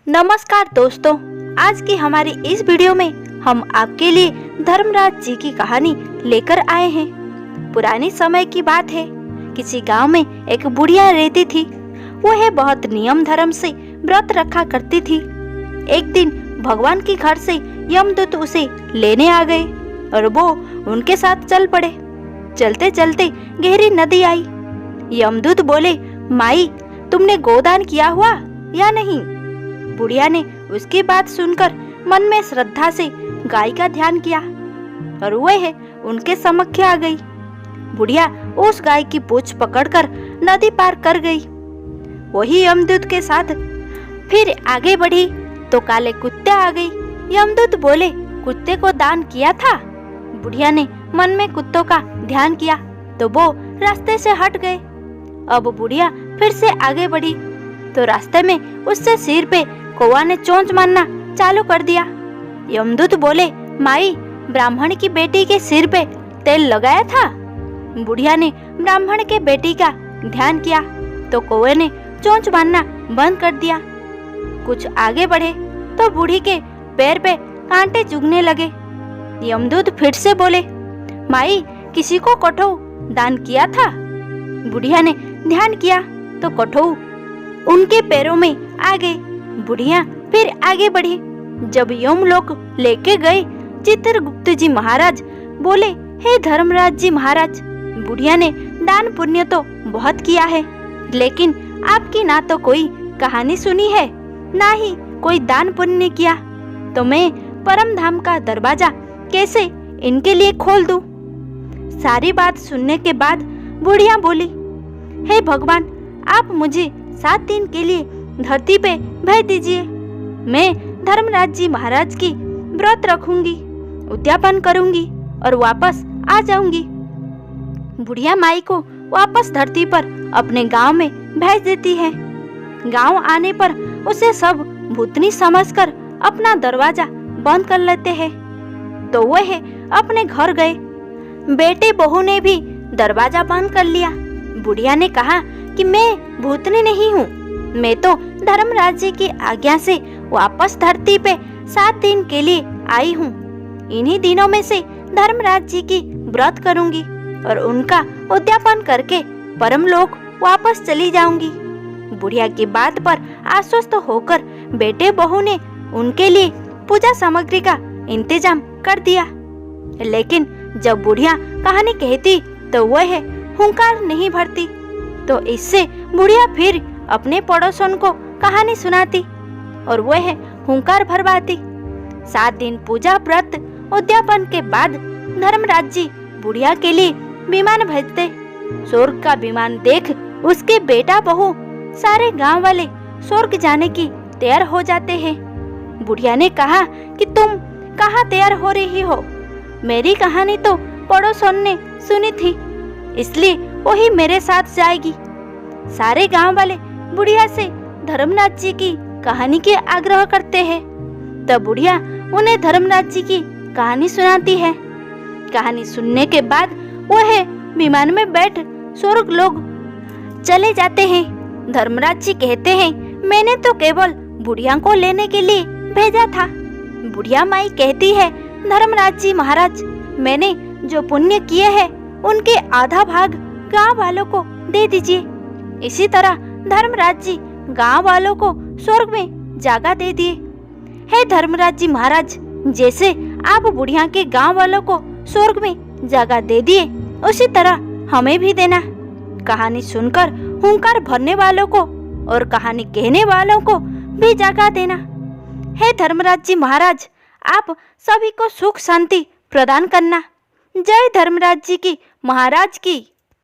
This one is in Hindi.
नमस्कार दोस्तों, आज की हमारी इस वीडियो में हम आपके लिए धर्मराज जी की कहानी लेकर आए हैं। पुराने समय की बात है। किसी गांव में एक बुढ़िया रहती थी। वह बहुत नियम धर्म से व्रत रखा करती थी। एक दिन भगवान के घर से यमदूत उसे लेने आ गए और वो उनके साथ चल पड़े। चलते चलते गहरी नदी आई। यमदूत बोले, माई, तुमने गोदान किया हुआ या नहीं? बुढ़िया ने उसकी बात सुनकर मन में श्रद्धा से गाय का ध्यान किया और वह उनके समक्ष आ गई। बुढ़िया उस गाय की पूंछ पकड़कर नदी पार कर गई। वही यमदूत के साथ फिर आगे बढ़ी तो काले कुत्ते आ गई। यमदूत बोले, कुत्ते को दान किया था? बुढ़िया ने मन में कुत्तों का ध्यान किया तो वो रास्ते से हट गए। अब बुढ़िया फिर से आगे बढ़ी तो रास्ते में उससे सिर पे कौवा ने चोंच मारना चालू कर दिया। यमदूत बोले, माई, ब्राह्मण की बेटी के सिर पे तेल लगाया था? बुढ़िया ने ब्राह्मण के बेटी का ध्यान किया तो कौवे ने चोंच मारना बंद कर दिया। कुछ आगे बढ़े तो बूढ़ी के पैर पे कांटे चुभने लगे। यमदूत फिर से बोले, माई, किसी को कठौ दान किया था? बुढ़िया ने ध्यान किया तो कठौ उनके पैरों में आ गए। बुढ़िया फिर आगे बढ़ी। जब यमलोक लेके गए, चित्रगुप्त जी महाराज बोले, हे धर्मराज जी महाराज, बुढ़िया ने दान पुण्य तो बहुत किया है, लेकिन आपकी ना तो कोई कहानी सुनी है, ना ही कोई दान पुण्य किया, तो मैं परम धाम का दरवाजा कैसे इनके लिए खोल दूं? सारी बात सुनने के बाद बुढ़िया बोली, हे भगवान, आप मुझे 7 दिन के लिए धरती पे भेज दीजिए। मैं धर्मराज जी महाराज की व्रत रखूंगी, उद्यापन करूंगी और वापस आ जाऊंगी। बुढ़िया माई को वापस धरती पर अपने गांव में भेज देती है। गांव आने पर उसे सब भूतनी समझकर अपना दरवाजा बंद कर लेते हैं। तो वह अपने घर गए। बेटे बहू ने भी दरवाजा बंद कर लिया। बुढ़िया ने कहा कि मैं भूतनी नहीं हूँ, मैं तो धर्मराज जी की आज्ञा से वापस धरती पे 7 दिन के लिए आई हूँ। इन्हीं दिनों में से धर्मराज जी की व्रत करूंगी और उनका उद्यापन करके परमलोक वापस चली जाऊंगी। बुढ़िया की बात पर आश्वस्त होकर बेटे बहू ने उनके लिए पूजा सामग्री का इंतजाम कर दिया। लेकिन जब बुढ़िया कहानी कहती तो वह हुंकार नहीं भरती, तो इससे बुढ़िया फिर अपने पड़ोसन को कहानी सुनाती और वह हुंकार भरवाती। 7 दिन पूजा व्रत उद्यापन के बाद धर्मराज जी बुढ़िया के लिए विमान भेजते। स्वर्ग का विमान देख उसके बेटा बहू सारे गांव वाले स्वर्ग जाने की तैयार हो जाते हैं। बुढ़िया ने कहा कि तुम कहाँ तैयार हो रही हो? मेरी कहानी तो पड़ोसन ने सुनी थी, इसलिए वही मेरे साथ जाएगी। सारे गांव वाले बुढ़िया से धर्मराज जी की कहानी के आग्रह करते हैं। तब बुढ़िया उन्हें धर्मराज जी की कहानी सुनाती है। कहानी सुनने के बाद वह विमान में बैठ स्वर्ग लोग चले जाते हैं। धर्मराज जी कहते हैं, मैंने तो केवल बुढ़िया को लेने के लिए भेजा था। बुढ़िया माई कहती है, धर्मराज जी महाराज, मैंने जो पुण्य किए हैं उनके आधा भाग गांव वालों को दे दीजिए। इसी तरह धर्मराज जी गांव वालों को स्वर्ग में जगह दे दिए। हे धर्मराज जी महाराज, जैसे आप बुढ़िया के गांव वालों को स्वर्ग में जगह दे दिए, उसी तरह हमें भी देना। कहानी सुनकर हुंकार भरने वालों को और कहानी कहने वालों को भी जगह देना। हे धर्मराज जी महाराज, आप सभी को सुख शांति प्रदान करना। जय धर्मराज जी की महाराज की।